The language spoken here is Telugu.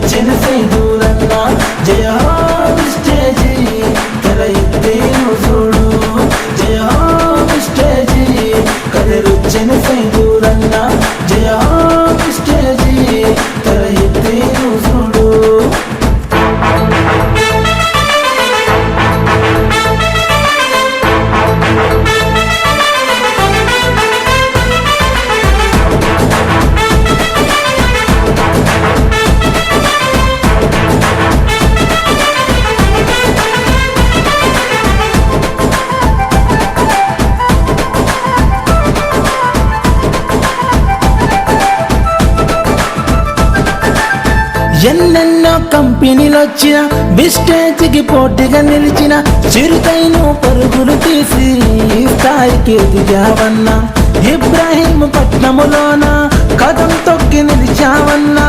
కదిరొచ్చిన సైదూరన్న జయ హో విస్టేజీ తెర ఎత్తేను చూడు జయ హో విస్టేజీ కదిరొచ్చిన సైదూరన్న జయ హో విస్టేజీ తెర ఎత్తేను చూడు ఎన్నెన్నో కంపెనీలు వచ్చిన విస్టేజ్కి పోటీగా నిలిచిన చిరుతైను పరుగులు తీసి ఈ స్థాయికి ఎదిగావన్నా ఇబ్రాహీం పట్నములోన కదం తొక్కి నిలిచావన్నా